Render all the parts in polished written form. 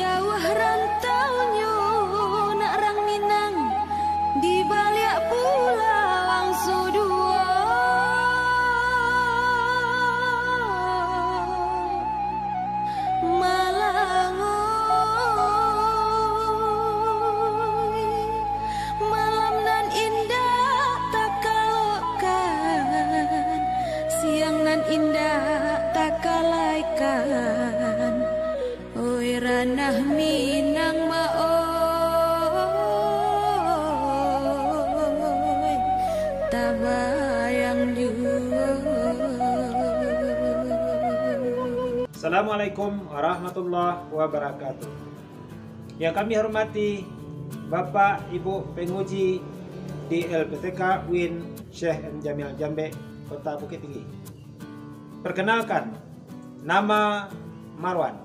jauh rantaunya nak rang Minang di balik pulau Sudua. Malangoy malam nan indah tak kalahkan, siang nan indah tak kalaikan. Oi ranah Minang maoi tabayang juga. Assalamualaikum warahmatullahi wabarakatuh. Yang kami hormati Bapak Ibu penguji di LPTK UIN Syekh M. Jamil Jambe, Kota Bukit Tinggi. Perkenalkan, nama Marwan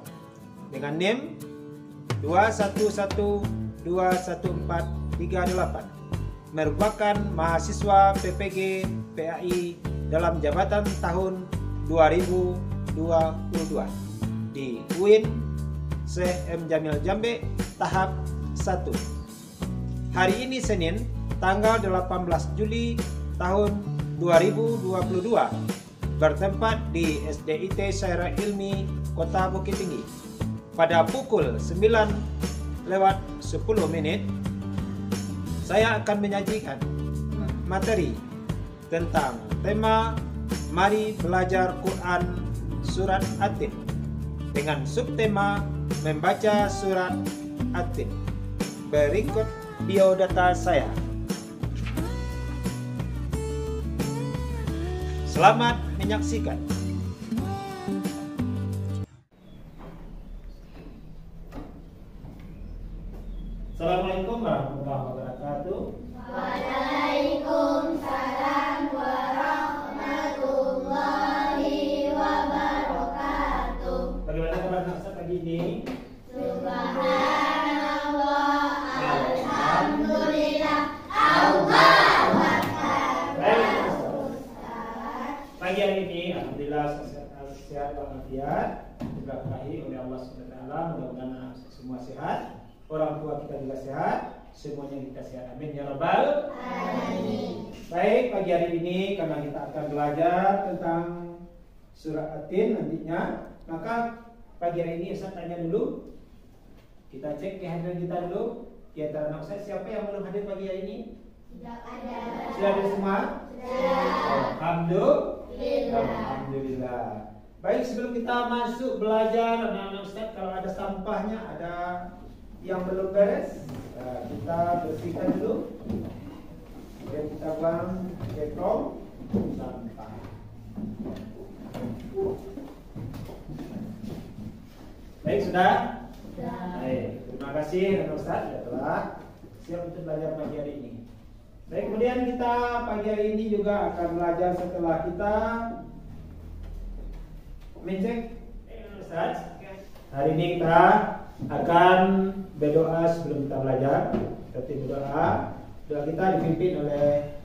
dengan NIM 211214338, merupakan mahasiswa PPG PAI dalam jabatan tahun 2022 di UIN Syekh M. Jamil Jambe tahap 1. Hari ini Senin tanggal 18 Juli tahun 2022, bertempat di SDIT Syairah Ilmi Kota Bukit Tinggi. Pada pukul 9:10 saya akan menyajikan materi tentang tema Mari Belajar Quran Surat At-Tin dengan subtema membaca surat At-Tin. Berikut biodata saya. Selamat menyaksikan. Assalamualaikum warahmatullahi wabarakatuh. Waalaikumsalam warahmatullahi wabarakatuh. Bagaimana kabar Ustaz pagi ini? Subhanallah, alhamdulillah, Allahu akbar. Baik, pagi hari ini alhamdulillah sehat walafiat, diberkahi oleh Allah SWT. Mudah-mudahan semua sehat, orang tua kita juga sehat, semuanya kita sehat. Amin ya rabbal alamin. Baik, pagi hari ini karena kita akan belajar tentang surat At-Tin nantinya, maka pagi hari ini Ustaz tanya dulu. Kita cek kehadiran kita dulu. Di antara anak Ustaz siapa yang belum hadir pagi hari ini? Tidak ada. Sudah hadir semua? Sudah. Alhamdulillah. Baik, sebelum kita masuk belajar, anak-anak Ustaz, kalau ada sampahnya, ada yang belum beres, kita bersihkan dulu. Dan kita buang ketrong sampah. Baik, sudah? Baik, terima kasih anak Ustaz ya telah siap untuk belajar pagi hari ini. Baik, kemudian kita pagi hari ini juga akan belajar setelah kita mencek Ustaz. Hari ini kita akan berdoa sebelum kita belajar. Kita berdoa. Doa kita dipimpin oleh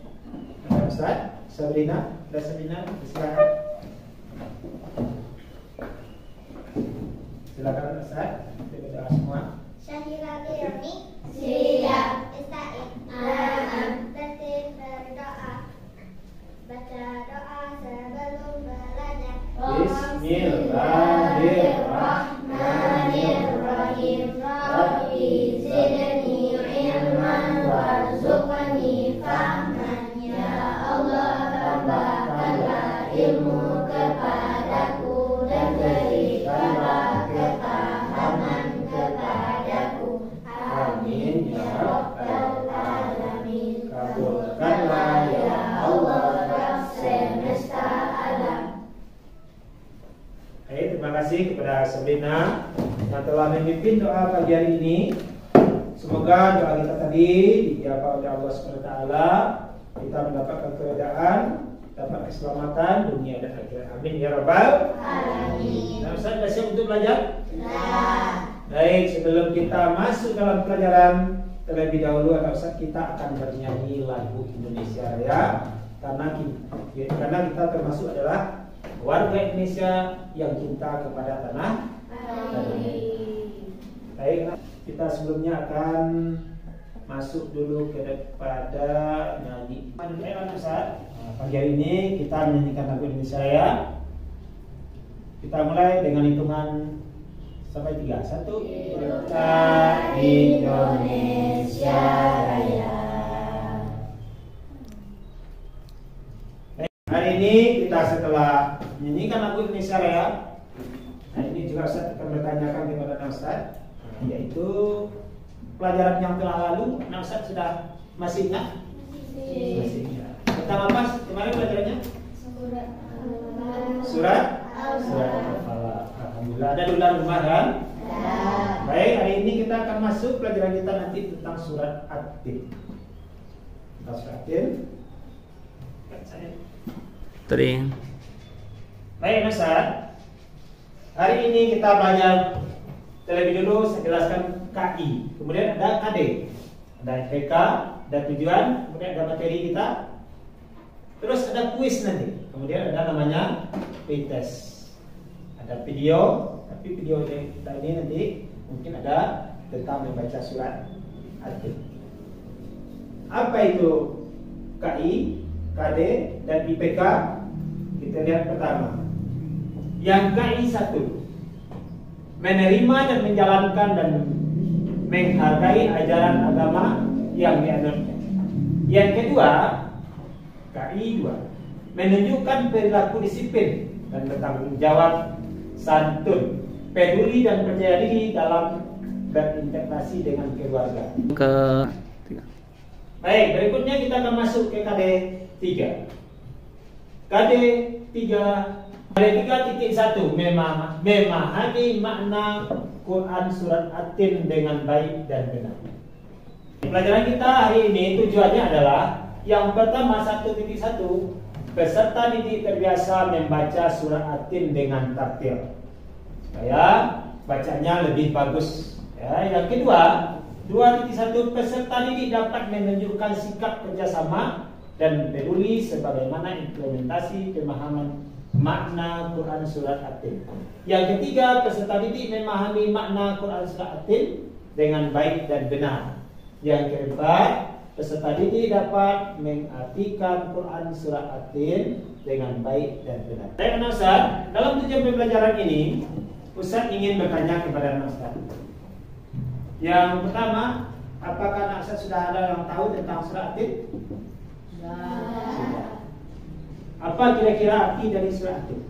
Ustaz Sabrina. Sabrina, silakan. Silakan Ustaz, kita berdoa semua. Syahira Birni siap. Ista'id tertib berdoa. Baca doa sebelum belajar. Bismillahirrahmanirrahim. Rabbi zidni ilman warzuqni fahman. Ya Allah, tambahkanlah ilmu kepadaku dan berikanlah ketahanan kepadaku. Amin ya rabbal alamin. Kabulkanlah ya Allah Rabb semesta alam. Baik, terima kasih kepada Sabrina yang telah memimpin doa pagi hari ini. Semoga doa kita tadi dijawab oleh Allah SWT. Kita mendapatkan keredaan, dapat keselamatan dunia dan akhirat. Amin ya rabbal alamin. Nah, Ustaz sudah siap untuk belajar? Baik, sebelum kita masuk dalam pelajaran, terlebih dahulu Ustaz, kita akan bernyanyi lagu Indonesia Raya karena kita termasuk adalah warga Indonesia yang cinta kepada tanah air. Baik, kita sebelumnya akan masuk dulu kepada nyanyi. Ustaz, pagi hari ini kita menyanyikan lagu Indonesia Raya. Kita mulai dengan hitungan sampai 3. 1, kita Indonesia Raya. Baik, hari ini kita setelah menyanyikan lagu Indonesia Raya, nah ini juga Ustaz akan bertanyakan kepada Ustaz, yaitu pelajaran yang telah lalu. Ustaz sudah masih ingat? Masih ingat. Tentang apa kemarin pelajarannya? Surat Al-Falah. Alhamdulillah, ada di dalam rumah kan? Baik, hari ini kita akan masuk pelajaran kita nanti tentang surat At-Tin. Tentang surat At-Tin. Baik, Ustaz. Hari ini kita belajar terlebih dulu, saya jelaskan KI. Kemudian ada KD. Ada IPK, ada tujuan, kemudian ada materi kita. Terus ada kuis nanti. Kemudian ada namanya pretest. Ada video, tapi video kita ini nanti mungkin ada tentang membaca surat At-Tin. Apa itu KI, KD, dan IPK? Kita lihat pertama. Yang KI 1, menerima dan menjalankan dan menghargai ajaran agama yang dianutnya. Yang kedua, KI 2, menunjukkan perilaku disiplin dan bertanggung jawab, santun, peduli dan percaya diri dalam berintegrasi dengan keluarga. Baik, berikutnya kita akan masuk ke KD 3. KD 3.1 memahami makna Quran surat At-Tin dengan baik dan benar. Pelajaran kita hari ini tujuannya adalah yang pertama 1.1, peserta didik terbiasa membaca surat At-Tin dengan tartil supaya bacanya lebih bagus. Ya, yang kedua 2.1, peserta didik dapat menunjukkan sikap kerjasama dan peduli sebagaimana implementasi pemahaman makna Quran surat At-Tin. Yang ketiga, peserta didik memahami makna Quran surat At-Tin dengan baik dan benar. Yang keempat, peserta didik dapat mengartikan Quran surat At-Tin dengan baik dan benar. Baik, Ustaz, dalam tujuan pembelajaran ini, Ustaz ingin bertanya kepada Ustaz. Yang pertama, apakah Ustaz sudah ada yang tahu tentang surat At-Tin? Sudah. Apa kira-kira arti dari surat At-Tin?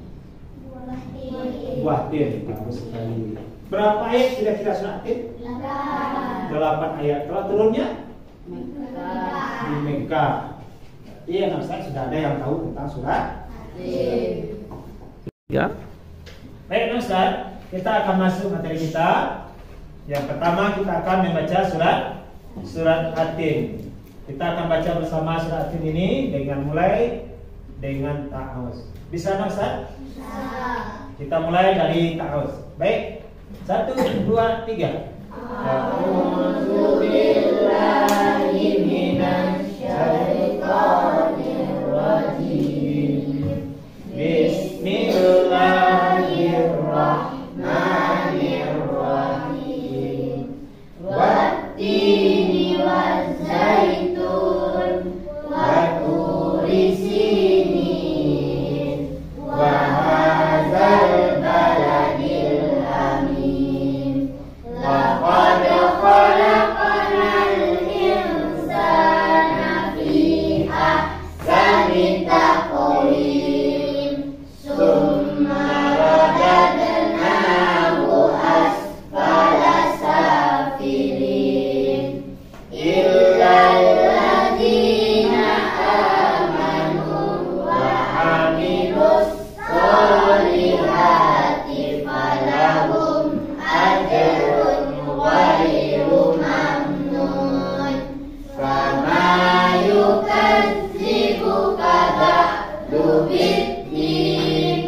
Buah tin. Bagus sekali. Berapa ayat kira-kira surat At-Tin? 8 ayat. Kalau turunnya? Di Mekah. Iya, Ustaz sudah ada yang tahu tentang surat At-Tin. Ya. Baik, Ustaz, kita akan masuk materi kita. Yang pertama kita akan membaca surat At-Tin. Kita akan baca bersama surat At-Tin ini dengan ta'awuz. Bisa, Ustaz? Bisa. Kita mulai dari ta'awuz. Baik. 1, 2, 3. A'udzu billahi minasy syaithanir rajim. Bismillahirrahmanirrahim. Wattini wazzaitun wa turi sinin wa hadzal baladil amin. Laqad khalaqnal insana fi ahsani taqwim. Summa radadnahu asfala safilin. Illal ladzina amanu wa amilus solihati falahum ajrun ghairu mamnun. Fama yukadzibuka ba'du biddin.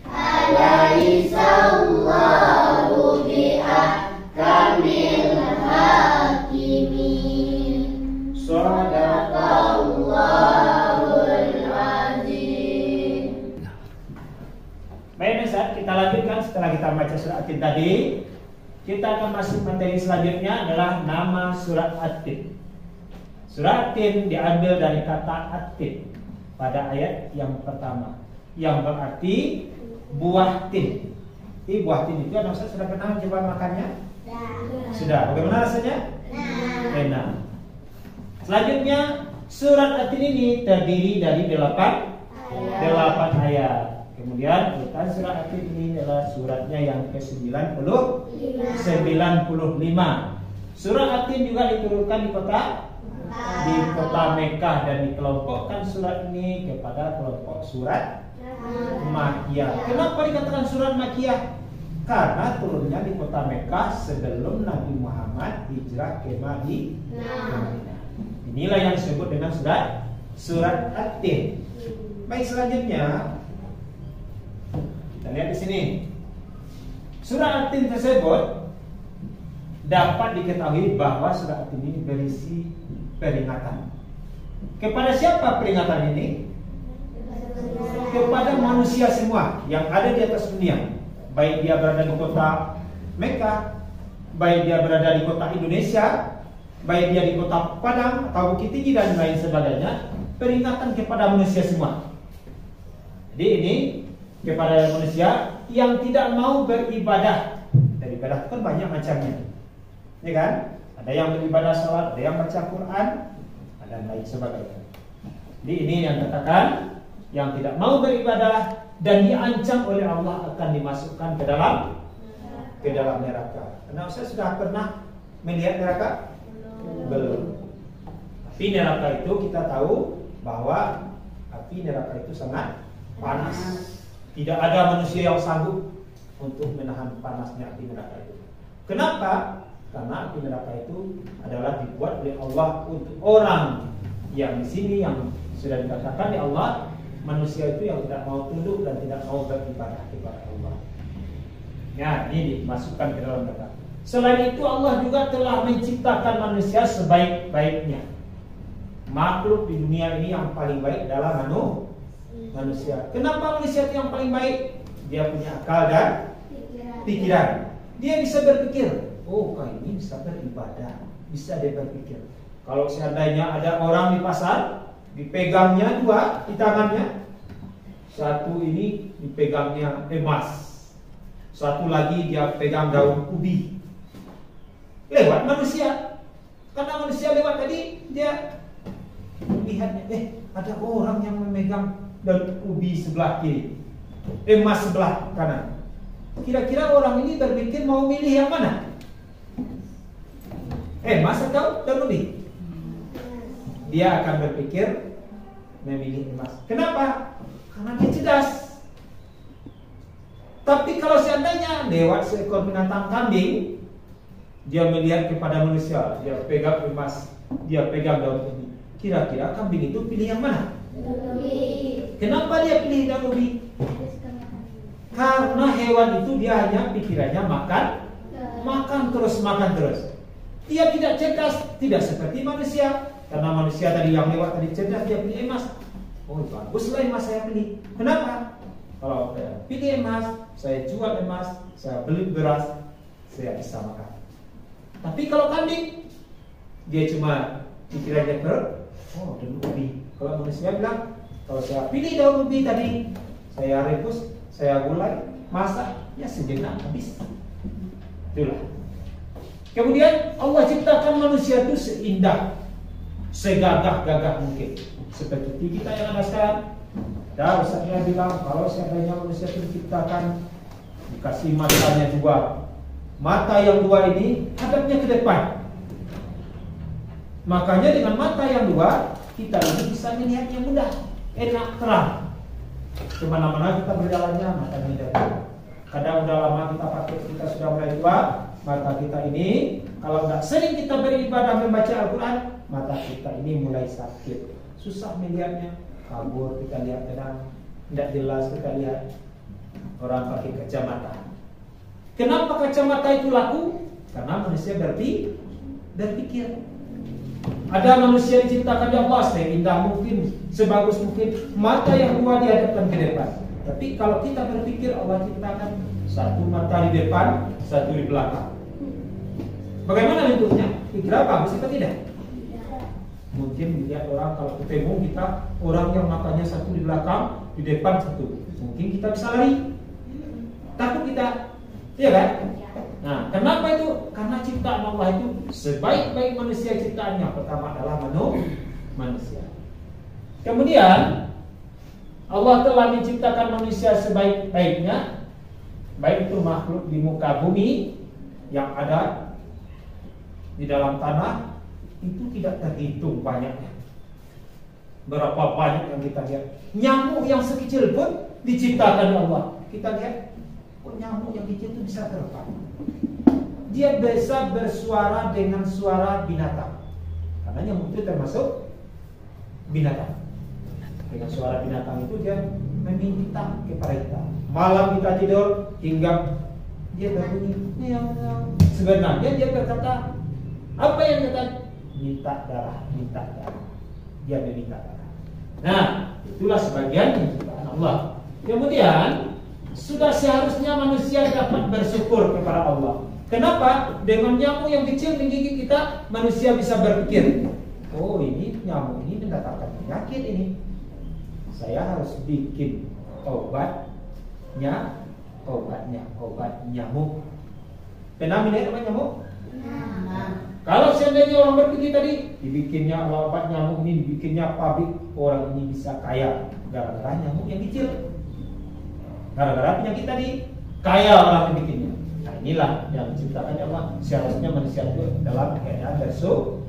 Alaihissallahu bi'ahkamil hakimin. Shadaqallahul azim. Baik, Ustaz, kita lanjutkan setelah kita baca surat At-Tin tadi. kita akan masuk materi selanjutnya adalah nama surat At-Tin. Surat At-Tin diambil dari kata At-Tin pada ayat yang pertama, yang berarti buah tin. Buah tin itu anak saya sudah pernah coba makannya? Sudah. Bagaimana rasanya? Enak. Selanjutnya surat At-Tin ini terdiri dari 8 ayat. Kemudian urutan surat At-Tin ini adalah suratnya yang ke-95. Surat At-Tin juga diturunkan di kota Mekah dan dikelompokkan surat ini kepada kelompok surat Makkiyah. Kenapa dikatakan surat Makkiyah? Karena turunnya di kota Mekah sebelum Nabi Muhammad hijrah ke Madinah. Inilah yang disebut dengan surat At-Tin. Baik, selanjutnya kita lihat di sini. Surat At-Tin tersebut dapat diketahui bahwa surat At-Tin ini berisi peringatan. Kepada siapa peringatan ini? Kepada manusia semua yang ada di atas dunia. Baik dia berada di kota Mekah, baik dia berada di kota Indonesia, baik dia di kota Padang atau Bukit Tinggi dan lain sebagainya. Peringatan kepada manusia semua. Jadi ini kepada manusia yang tidak mau beribadah. Dan ibadah kan banyak macamnya, ya kan? Ada yang beribadah salat, ada yang baca Quran, dan lain sebagainya. Jadi ini yang katakan yang tidak mau beribadah dan diancam oleh Allah akan dimasukkan ke dalam neraka. Karena saya sudah pernah melihat neraka? Belum. Tapi neraka itu kita tahu bahwa api neraka itu sangat panas. Tidak ada manusia yang sanggup untuk menahan panasnya api neraka itu. Kenapa? Karena api neraka itu adalah dibuat oleh Allah untuk orang yang di sini yang sudah dikatakan di Allah, manusia itu yang tidak mau tunduk dan tidak mau beribadah kepada Allah. Ya, ini dimasukkan ke dalam neraka. Selain itu Allah juga telah menciptakan manusia sebaik-baiknya. Makhluk di dunia ini yang paling baik adalah manusia. Kenapa manusia itu yang paling baik? Dia punya akal dan pikiran. Dia bisa berpikir, oh kali ini bisa beribadah, bisa dia berpikir. Kalau seandainya ada orang di pasar, dipegangnya dua di tangannya, satu ini dipegangnya emas, satu lagi dia pegang daun ubi. Lewat manusia, karena manusia lewat tadi dia lihatnya, ada orang yang memegang daun ubi sebelah kiri, emas sebelah kanan. Kira-kira orang ini berpikir mau milih yang mana? Emas atau daun ubi? Dia akan berpikir memilih emas. Kenapa? Karena dia cerdas. Tapi kalau seandainya lewat seekor binatang kambing, dia melihat kepada manusia, dia pegang emas, dia pegang daun ubi. Kira-kira kambing itu pilih yang mana? Kenapa dia pilih daun ubi? Karena hewan itu dia hanya pikirannya makan terus. Dia tidak cerdas, tidak seperti manusia. Karena manusia tadi yang lewat tadi cerdas, dia pilih emas. Oh baguslah emas saya pilih. Kenapa? Kalau saya pilih emas, saya jual emas, saya beli beras, saya bisa makan. Tapi kalau kambing, dia cuma pikirannya daun ubi. Kalau manusia bilang, kalau saya pilih daun ubi tadi, saya rebus, saya gulai, masak, ya sejenak habis. Itulah. Kemudian Allah ciptakan manusia itu seindah, segagah-gagah mungkin. Seperti kita yang ada sekarang. Dan Ustaznya bilang kalau seandainya manusia itu diciptakan dikasih matanya dua, mata yang dua ini hadapnya ke depan. Makanya dengan mata yang dua kita ini bisa melihat yang mudah, enak, terang. Kemana-mana kita berjalannya matanya depan. Kadang udah lama kita pakai, kita sudah mulai tua, mata kita ini kalau nggak sering kita beribadah membaca Al-Quran, mata kita ini mulai sakit, susah melihatnya, kabur kita lihat kadang tidak jelas kita lihat. Orang pakai kacamata. Kenapa kacamata itu laku? Karena manusia berpikir. Ada manusia diciptakan di Allah seindah mungkin, sebagus mungkin, mata yang dua dihadapkan ke depan. Tapi kalau kita berpikir Allah ciptakan satu mata di depan, satu di belakang. Dikira bagus apa tidak? Mungkin dilihat orang kalau ketemu kita orang yang matanya satu di belakang, di depan satu, mungkin kita bisa lari. Takut kita, iya kan? Nah, kenapa itu? Karena ciptaan Allah itu sebaik-baik manusia ciptaannya pertama adalah manusia. Kemudian Allah telah menciptakan manusia sebaik-baiknya, baik itu makhluk di muka bumi yang ada di dalam tanah, itu tidak terhitung banyaknya. Berapa banyak yang kita lihat. Nyamuk yang sekecil pun diciptakan Allah. Kita lihat, kok nyamuk yang kecil itu bisa terbang. Dia bisa bersuara dengan suara binatang. Karena nyamuk itu termasuk binatang. Dengan suara binatang itu dia meminta kepada kita. Malam kita tidur hingga dia berbunyi meow. Sebenarnya dia berkata, apa yang kata? Minta darah. Dia meminta darah. Nah, itulah sebagian penciptaan Allah. Kemudian sudah seharusnya manusia dapat bersyukur kepada Allah. Kenapa? Dengan nyamuk yang kecil menggigit kita, manusia bisa berpikir, oh ini nyamuk ini mendatangkan penyakit ini. Saya harus bikin obat nyamuk. Pernah melihat obat nyamuk? Kalau seandainya orang berpikir tadi, dibikinnya obat nyamuk ini, dibikinnya pabrik, orang ini bisa kaya gara-gara nyamuk yang kecil. Gara-gara penyakit tadi, kaya orang yang bikinnya. Nah inilah yang menciptakan Allah. Seharusnya manusia itu dalam keadaan bersyukur.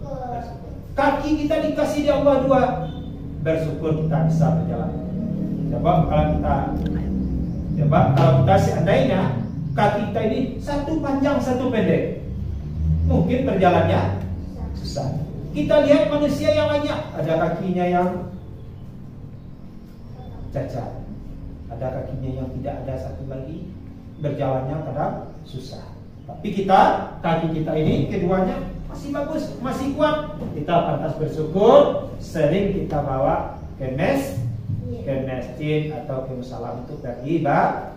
Kaki kita dikasih di Allah 2, bersyukur kita bisa berjalan. Coba kalau kita seandainya kaki kita ini satu panjang satu pendek, mungkin berjalannya susah. Kita lihat manusia yang banyak, ada kakinya yang cacat, ada kakinya yang tidak ada satu lagi, berjalannya kadang susah. Tapi kaki kita ini keduanya masih bagus, masih kuat. Kita pantas bersyukur. Sering kita bawa ke masjid atau ke musala untuk beribadah.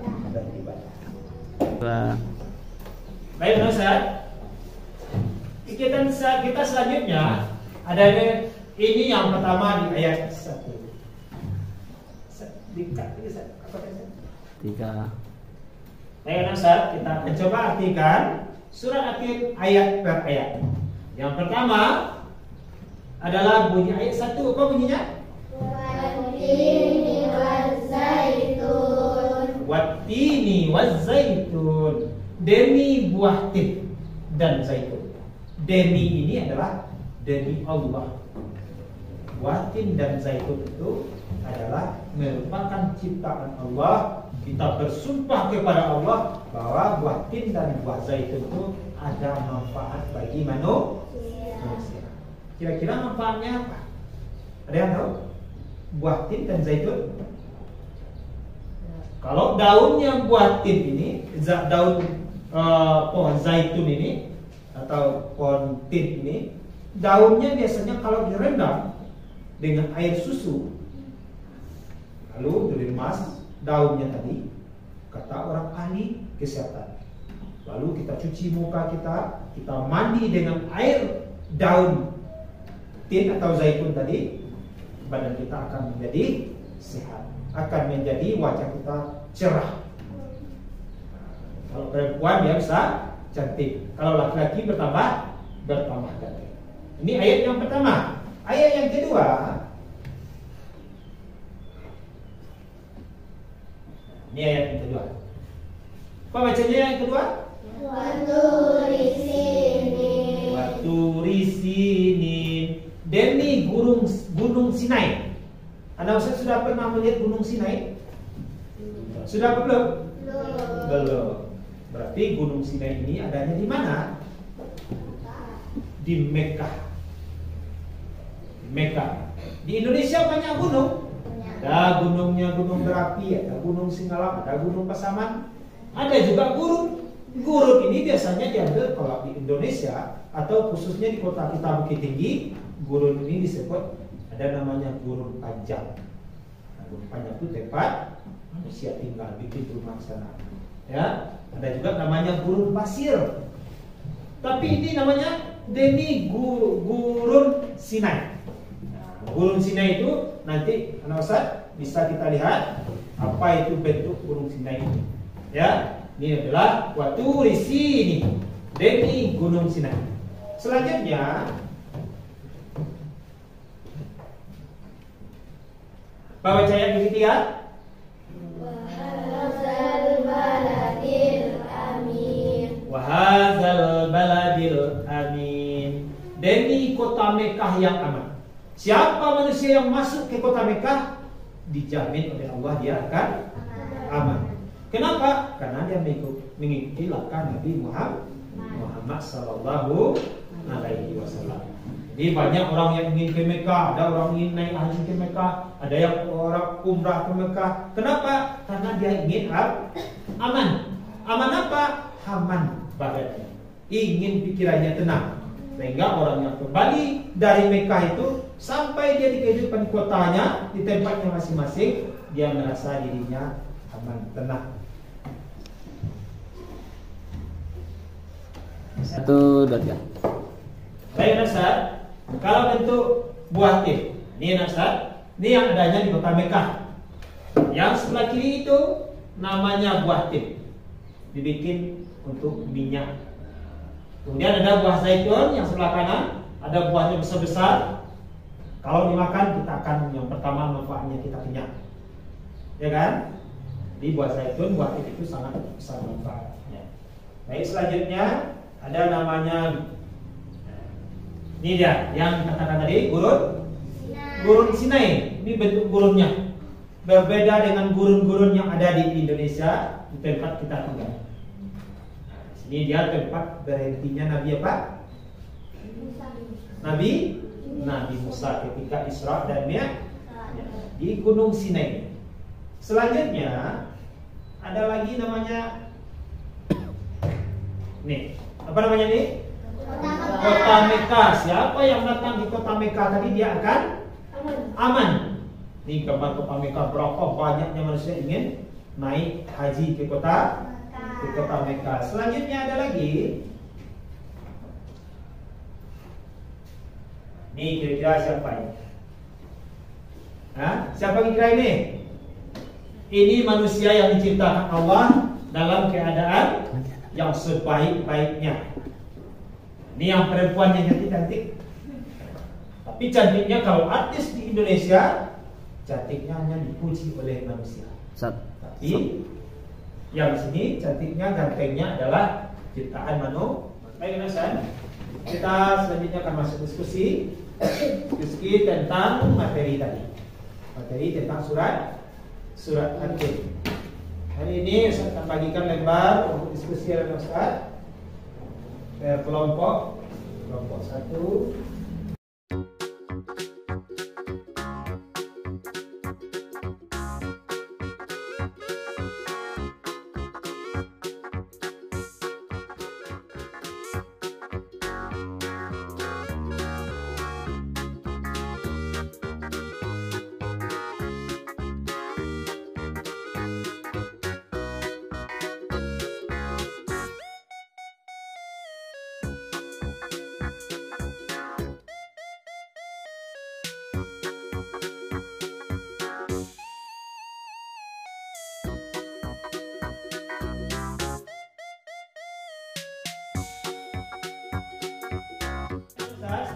Baik, Ustaz. Kegiatan kita selanjutnya ada ini yang pertama di ayat 1. 3. Baik, Ustaz, kita mencoba artikan surat akhir ayat per ayat. Yang pertama adalah bunyi ayat 1. Apa bunyinya? Wattini wazzaitun. Demi buah tin dan zaitun. Demi ini adalah demi Allah. Buah tin dan zaitun itu adalah merupakan ciptaan Allah. Kita bersumpah kepada Allah bahwa buah tin dan buah zaitun itu ada manfaat bagi manusia. Kira-kira manfaatnya apa? Ada yang tahu? Buah tin dan zaitun. Kalau daunnya buah tin ini, daun pohon zaitun ini atau pohon tin ini, daunnya biasanya kalau direndam dengan air susu, lalu diremas daunnya tadi, kata orang ahli kesehatan. Lalu kita cuci muka kita mandi dengan air daun tin atau zaitun tadi, badan kita akan menjadi sehat, akan menjadi wajah kita cerah. Kalau perempuan dia bisa cantik, kalau laki-laki bertambah cantik. Ini ayat yang pertama. Ayat yang kedua, ini ayat yang kedua. Apa bacanya yang kedua? Waturi sinin. Demi gunung Sinai. Anda sudah pernah melihat gunung Sinai? Sudah apa belum? Belum. Berarti gunung Sinai ini adanya di mana? Di Mekah. Di Indonesia banyak gunung. Ada gunungnya Gunung Berapi, ada Gunung Singalam, ada Gunung Pasaman. Ada juga gurun. Gurun ini biasanya diambil kalau di Indonesia atau khususnya di kota kita Bukit Tinggi. Gurun ini disebut ada namanya gurun panjang. Nah, gurun panjang itu tempat manusia tinggal, bikin rumah sana. Ya, ada juga namanya gurun pasir. Tapi ini namanya demi gurun Sinai. Nah, gurun Sinai itu nanti anak Ustaz bisa kita lihat apa itu bentuk gurun Sinai itu. Ya, ini adalah Waturi Sini, demi gunung Sinai. Selanjutnya baca ayat yang ketiga. Wahadzal baladil amin. Wahadzal baladil amin. Demi kota Mekah yang aman. Siapa manusia yang masuk ke kota Mekah dijamin oleh Allah dia akan aman. Kenapa? Karena dia mengikuti langkah Nabi Muhammad sallallahu alaihi wasallam. Jadi banyak orang yang ingin ke Mekah, ada orang ingin naik haji ke Mekah, ada yang orang umrah ke Mekah. Kenapa? Karena dia ingin aman. Aman apa? Aman badannya. Ingin pikirannya tenang. Sehingga orang yang kembali dari Mekah itu sampai dia di kehidupan kotanya, di tempatnya masing-masing, dia merasa dirinya aman, tenang. Satu, dua, tiga. Baik Ustaz. Kalau bentuk buah tim, ini Ustaz, ini yang adanya di kota Mekah. Yang sebelah kiri itu namanya buah tim, dibikin untuk minyak. Kemudian ada buah zaitun yang sebelah kanan, ada buahnya besar-besar. Kalau dimakan kita akan yang pertama manfaatnya kita kenyang, ya kan? Di buah zaitun, buah tim itu sangat besar manfaatnya. Baik, selanjutnya ada namanya. Ini dia yang dikatakan tadi gurun Sinai. Ini bentuk gurunnya berbeda dengan gurun-gurun yang ada di Indonesia di tempat kita tinggal. Ini dia tempat berhentinya Nabi apa? Nabi Musa ketika Isra dan Mi'raj di Gunung Sinai. Selanjutnya ada lagi namanya nih, apa namanya nih? Kota Mekah. Siapa yang datang di kota Mekah tadi dia akan aman. Ini gambar kota Mekah, berapa banyaknya manusia ingin naik haji ke kota Mekah. Selanjutnya ada lagi. Ini kira-kira siapa ini? Siapa kira ini? Ini manusia yang diciptakan Allah dalam keadaan yang sebaik-baiknya. Ini yang perempuan yang cantik-cantik. Tapi cantiknya kalau artis di Indonesia, cantiknya hanya dipuji oleh manusia. Tapi yang sini cantiknya, gantengnya adalah ciptaan manusia. Baik, Ustaz. Kita selanjutnya akan masuk diskusi tentang materi tadi. Materi tentang surat Al-Tin. Hari ini saya akan bagikan lembar untuk diskusi dengan Ustaz. Kelompok 1.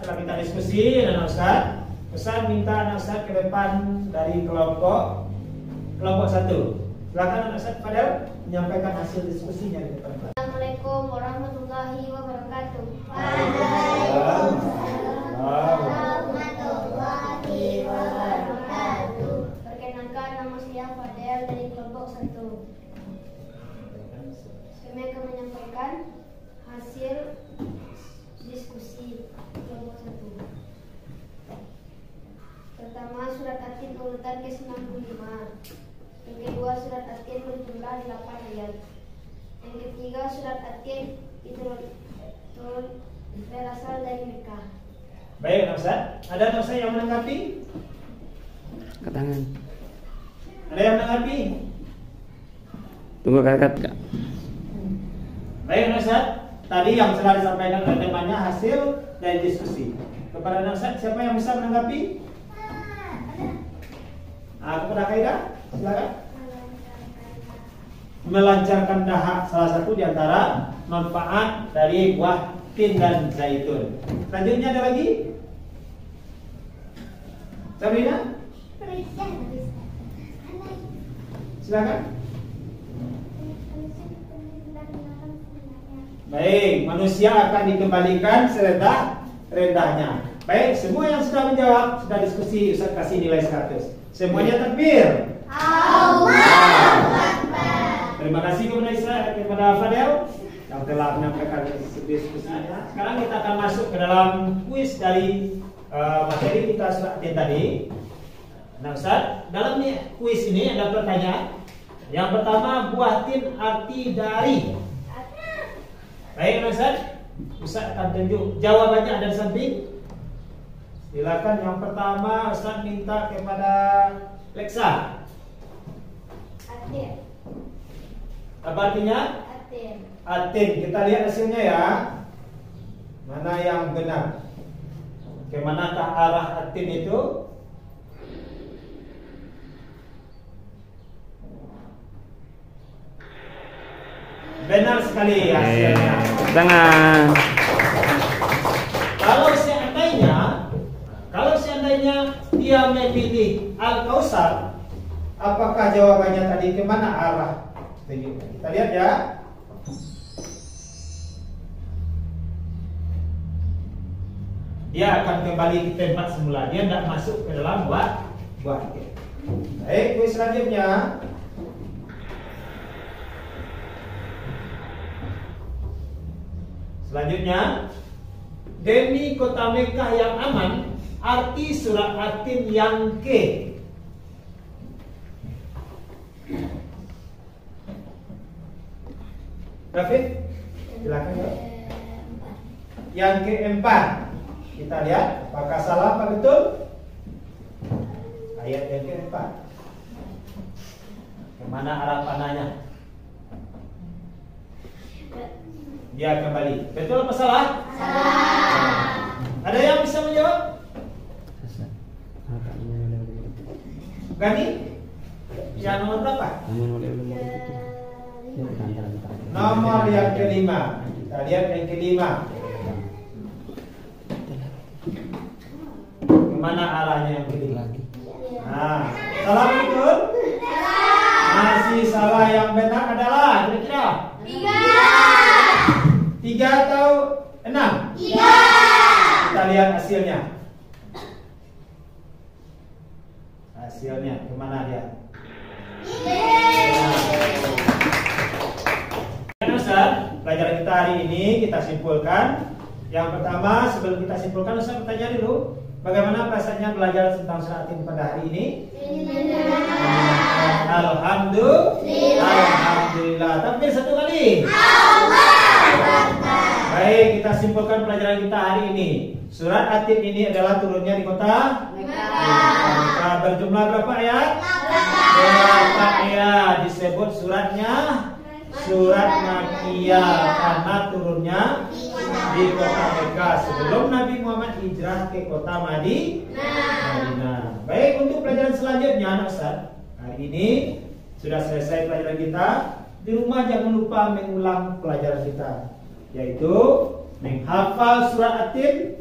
Setelah kita diskusi dengan Ustaz minta anak Ustaz ke depan dari kelompok 1. Silakan anak Ustaz Fadel menyampaikan hasil diskusinya di depan kelas. Assalamualaikum warahmatullahi wabarakatuh. Waalaikumsalam Warahmatullahi wabarakatuh. Perkenalkan, nama saya Fadel dari kelompok 1. Kami akan menyampaikan hasil diskusi kelompok 1. Pertama, surat At-Tin urutan ke-95. Yang kedua, surat At-Tin berjumlah 8 ayat. Yang ketiga, surat At-Tin berasal dari Mekah. Baik, Ustaz. Ada Ustaz yang menanggapi? Ketangan. Ada yang menanggapi? Tunggu kakak. Baik, Ustaz. Tadi yang telah disampaikan oleh temannya hasil dari diskusi. Kepada anak Ustaz, siapa yang bisa menanggapi? Kepada Kaidah, silakan. Melancarkan dahak, salah satu di antara manfaat dari buah tin dan zaitun. Selanjutnya ada lagi? Sabrina? Silakan. Baik, manusia akan dikembalikan serendah-rendahnya. Baik, semua yang sudah menjawab, sudah diskusi, Ustaz kasih nilai 100. Semuanya takbir. Allahu Akbar. Terima kasih kepada Fadel yang telah menyampaikan diskusinya. Sekarang kita akan masuk ke dalam kuis dari materi kita surat tin tadi. Nah Ustaz, dalam kuis ini ada pertanyaan. Yang pertama, buah tin arti dari. Baik Ustaz, Ustaz akan tunjuk jawabannya ada di samping. Silakan yang pertama Ustaz minta kepada Leksa. Atin. Apa artinya? Atin. Atin. Kita lihat hasilnya ya. Mana yang benar? Kemanakah arah atin itu? Benar sekali hasilnya. Tangan. Kalau seandainya dia memilih Al-Kausar, apakah jawabannya tadi kemana arah? Kita lihat ya. Dia akan kembali ke tempat semula. Dia tidak masuk ke dalam buah. Baik, kuis selanjutnya. Demi kota Mekah yang aman, arti surat Atin yang ke. David, silakan ya. Yang keempat, kita lihat apakah salah apa betul? Ayat yang keempat. Kemana arah panahnya? Dia kembali. Betul apa salah? Salah. Ada yang bisa menjawab? Gani? Yang nomor berapa? Nomor yang kelima. Kita lihat yang kelima. Kemana arahnya yang kelima? Nah, salah betul? Masih salah. Yang benar adalah kira-kira 3 atau 6? 3. Kita lihat hasilnya. Kemana dia? Ustaz, pelajaran kita hari ini kita simpulkan. Yang pertama, sebelum kita simpulkan, Ustaz bertanya dulu, bagaimana perasaannya belajar tentang surat Atin pada hari ini? Alhamdulillah. Takbir satu kali. Baik, kita simpulkan pelajaran kita hari ini. Surat Atin ini adalah turunnya di kota Mekah. Berjumlah berapa ayat? 8 ayat. Disebut suratnya surat Makkiyah karena turunnya di kota Mekah sebelum Nabi Muhammad hijrah ke kota Madinah. Baik, untuk pelajaran selanjutnya anak Ustaz, hari ini sudah selesai pelajaran kita. Di rumah jangan lupa mengulang pelajaran kita, yaitu menghafal surat Atin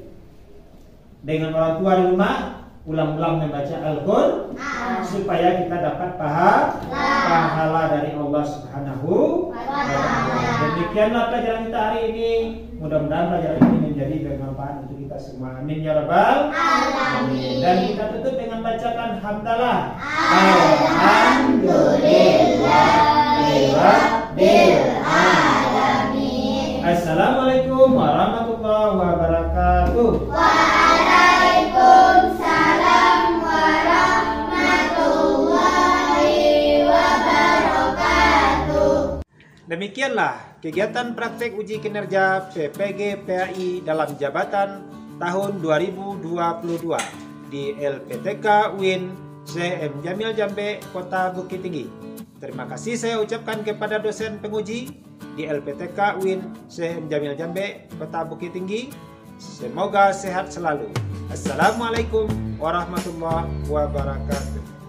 dengan orang tua di rumah, ulang-ulang membaca Al-Qur'an supaya kita dapat pahala dari Allah Subhanahu wa Ta'ala. Demikianlah pelajaran kita hari ini. Mudah-mudahan pelajaran ini menjadi bermanfaat untuk kita semua. Amin ya rabbal alamin. Dan kita tutup dengan bacakan hamdalah. Alhamdulillahirabbil alamin. Assalamualaikum warahmatullahi wabarakatuh. Waalaikumsalam warahmatullahi wabarakatuh. Demikianlah kegiatan praktek uji kinerja PPG PAI dalam jabatan tahun 2022 di LPTK UIN CM Jamil Jambe, Kota Bukit Tinggi. Terima kasih saya ucapkan kepada dosen penguji di LPTK UIN CM Jamil Jambe, Kota Bukit Tinggi, Semoga sehat selalu. Assalamualaikum warahmatullahi wabarakatuh.